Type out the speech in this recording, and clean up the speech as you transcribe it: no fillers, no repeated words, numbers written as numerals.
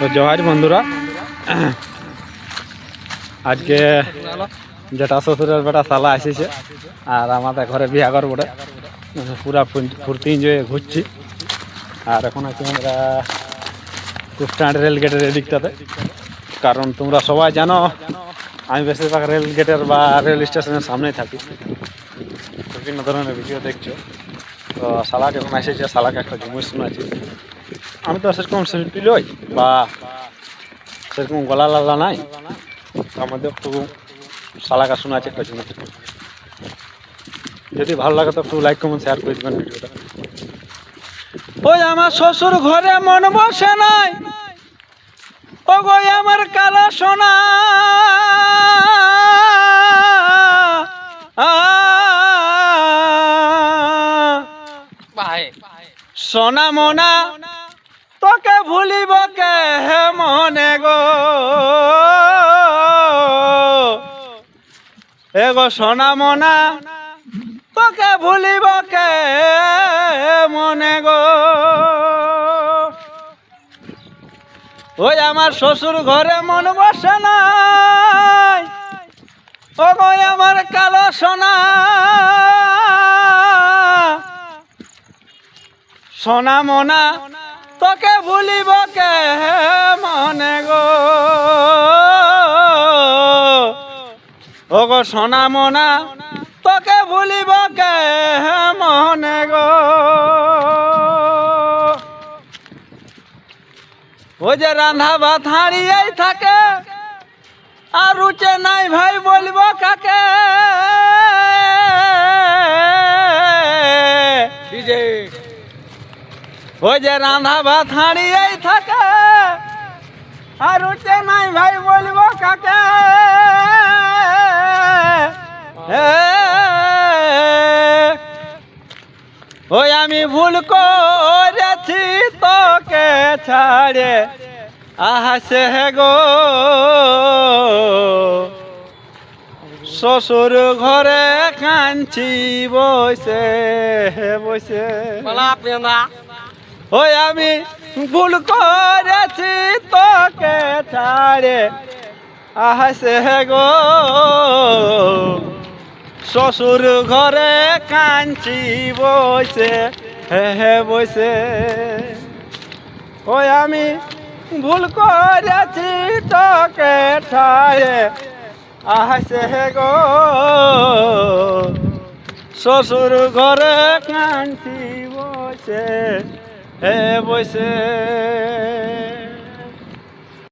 তো জহার বন্ধুরা, আজকে যেটা শ্বশুরের বেটা সালা আসিছে আর আমাদের ঘরে বিয়া কর বটে পুরা ফুর্তি এনজয় ঘুরছি। আর এখন আছি আমরা কুস্টান্ড রেল গেটের এদিকটাতে, কারণ তোমরা সবাই জানো আমি বেশিরভাগ রেল গেটের বা রেল স্টেশনের সামনেই থাকি, বিভিন্ন ধরনের ভিডিও দেখছো। তো সালাকে এখন এসেছে, সালাকে একটা ঝুমুর শোনাচ্ছি। আমি তো সেরকম শিল্পী লই বা সেরকম গলা লালা নাই, আমাদের একটু সালাকা শোনাচ্ছে একটা ঝুমুর। যদি ভালো লাগে তো একটু লাইক কমেন্ট শেয়ার করে দেবেন ভিডিওটা। ওই আমার শ্বশুর ঘরে মন বসে নাই, ও গো আমার কালো সোনা, সোনা মোনা তোকে ভুলিব কে মনে গো, এগো সোনা মোনা তোকে ভুলিব কে মনে গো। ওই আমার শ্বশুর ঘরে মন বসে নাই, ও গো আমার কালো সোনা, সোনা মোনা তোকে ভুলিব কে মনে গো, ও গো সোনা মোনা তোকে ভুলিব কে মনে গো। ও যে রান্ধা ভাত হারিয়েই থাকে আর রুচে নাই ভাই বলব কাকে, ওই যে রান্ধা ভাত হারিয়েই থাকে আর রুচে নাই ভাই বলব কাকে। ওই আমি ভুল করেছি তোকে ছাড়ে আহাসে গো, শ্বশুর ঘরে কাঁদছি বসে বসে। ওই আমি ভুল করেছি তোকে ছাড়ে আহাসে গো, শ্বশুর ঘরে কাঁদছি বসে বসে। ওই আমি ভুল করেছি তোকে ছাড়ে আহাসে গো, শ্বশুর ঘরে কাঁদছি বসে বসে।